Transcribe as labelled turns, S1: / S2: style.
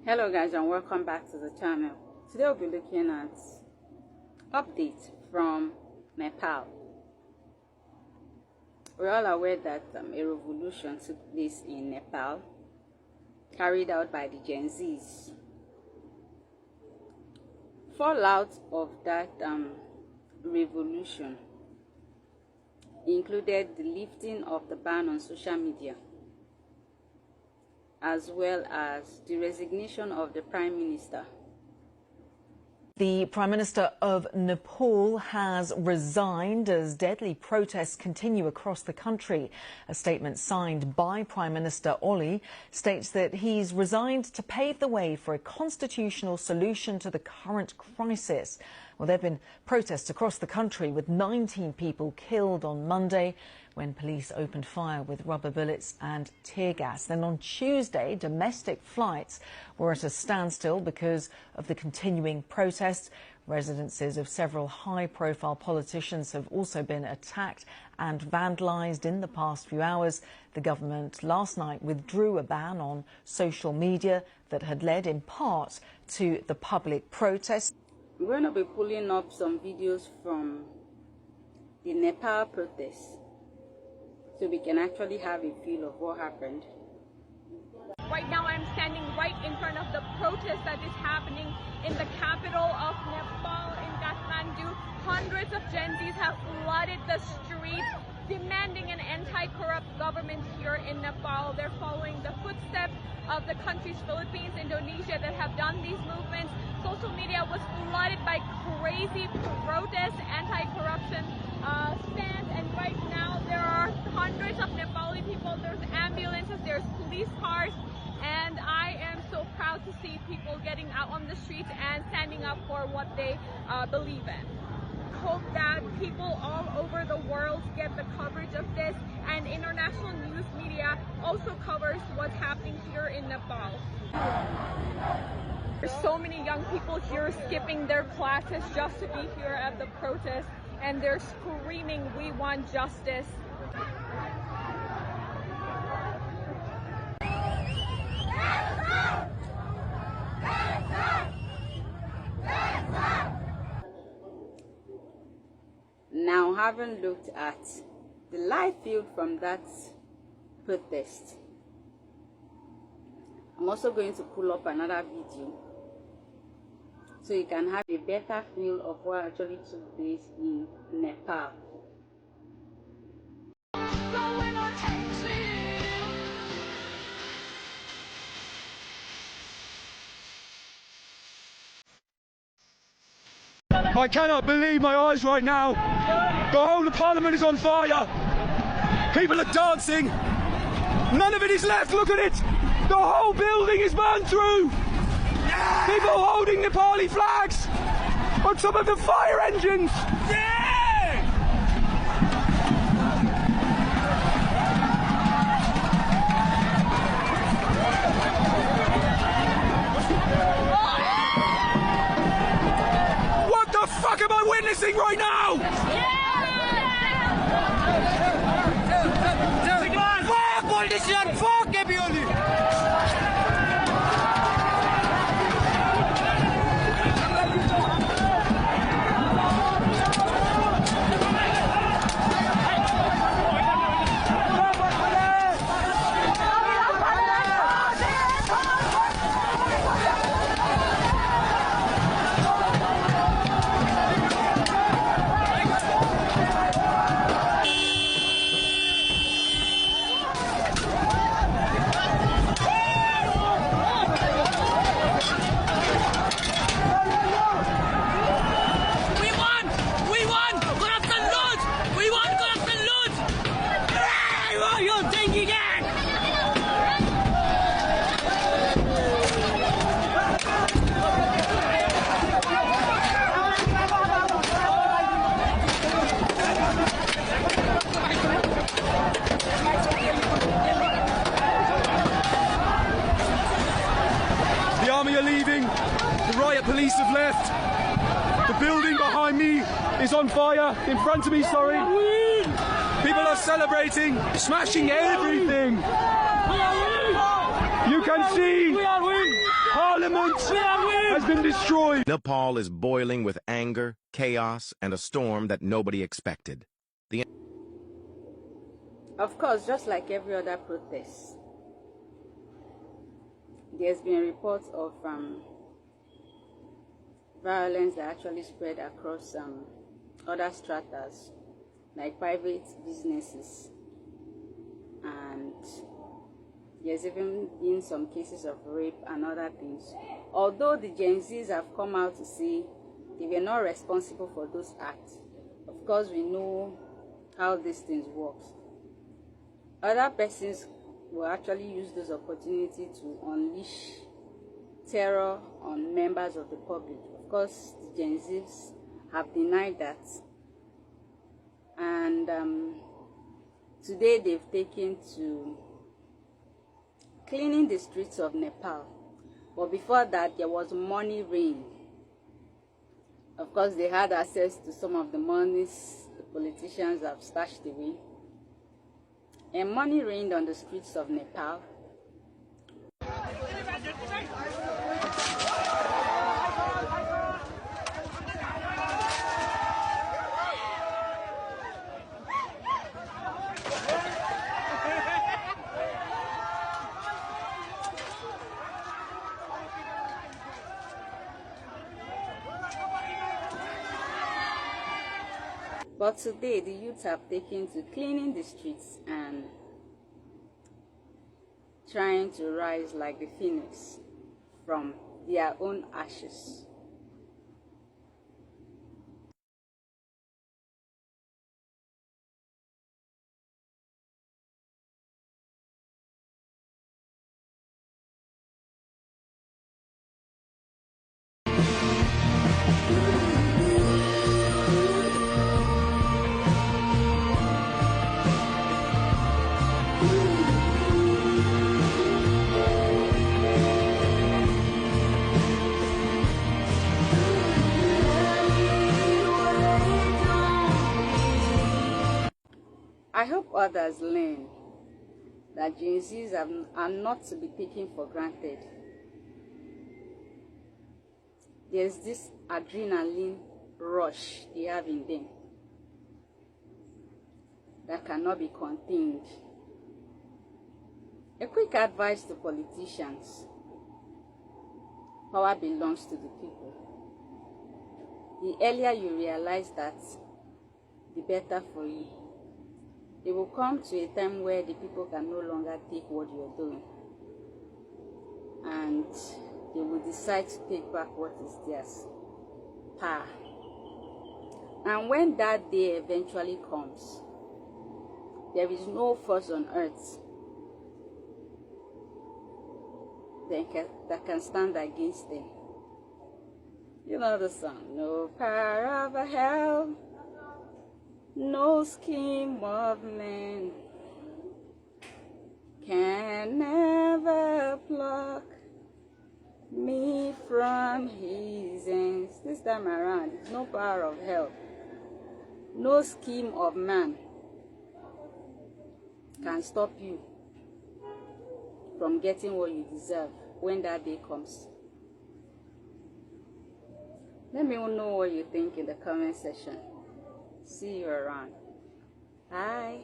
S1: Hello guys, and welcome back to the channel. Today we'll be looking at updates from Nepal. We're all aware that a revolution took place in Nepal, carried out by the Gen Zs. Fallout of that revolution included the lifting of the ban on social media, as well as the resignation of the Prime Minister.
S2: The Prime Minister of Nepal has resigned as deadly protests continue across the country. A statement signed by Prime Minister Oli states that he's resigned to pave the way for a constitutional solution to the current crisis. Well, there have been protests across the country with 19 people killed on Monday when police opened fire with rubber bullets and tear gas. Then on Tuesday, domestic flights were at a standstill because of the continuing protests. Residences of several high-profile politicians have also been attacked and vandalised in the past few hours. The government last night withdrew a ban on social media that had led in part to the public protests.
S1: We're going to be pulling up some videos from the Nepal protests so we can actually have a feel of what happened.
S3: Right now I'm standing right in front of the protest that is happening in the capital of Nepal, in Kathmandu. Hundreds of Gen Zs have flooded the streets demanding an anti-corrupt government here in Nepal. They're following the footsteps of the countries Philippines, Indonesia that have done these movements. Social media was flooded by crazy protests, anti-corruption stands, and right now there are hundreds of Nepali people. There's ambulances, there's police cars, and I am so proud to see people getting out on the streets and standing up for what they believe in. Hope that people all over the world get the coverage of this, and international news media also covers what's happening here in Nepal. There's so many young people here skipping their classes just to be here at the protest, and they're screaming, "We want justice."
S1: Now, having looked at the live field from that protest, I'm also going to pull up another video so you can have a better feel of what actually took place in Nepal.
S4: I cannot believe my eyes right now. The whole of Parliament is on fire. People are dancing. None of it is left. Look at it. The whole building is burned through. Yeah. People holding Nepali flags on top of the fire engines. Yeah. What the fuck am I witnessing right now? Fuck politician, fuck everybody! The army are leaving. The riot police have left. The building behind me is on fire. In front of me, sorry. People are celebrating, smashing everything. You can see Parliament parliament has been destroyed.
S5: Nepal is boiling with anger, chaos, and a storm that nobody expected.
S1: Of course, just like every other protest, there's been reports of violence that actually spread across other stratas, like private businesses, and there's even been some cases of rape and other things. Although the Gen Zs have come out to say they were not responsible for those acts, of course we know how these things work. Other persons will actually use this opportunity to unleash terror on members of the public. Of course, the Gen Zs have denied that, and today they've taken to cleaning the streets of Nepal. But before that, there was money rain. Of course, they had access to some of the monies the politicians have stashed away. And money rained on the streets of Nepal. But today, the youths have taken to cleaning the streets and trying to rise like the phoenix from their own ashes. I hope others learn that Gen Zs are not to be taken for granted. There's this adrenaline rush they have in them that cannot be contained. A quick advice to politicians: power belongs to the people. The earlier you realize that, the better for you. It will come to a time where the people can no longer take what you're doing, and they will decide to take back what is theirs. Power. And when that day eventually comes, there is no force on earth that can stand against them. You know the song, no power of hell, no scheme of man can never pluck me from his hands. This time around, no power of hell, no scheme of man can stop you from getting what you deserve when that day comes. Let me know what you think in the comment section. See you around. Bye.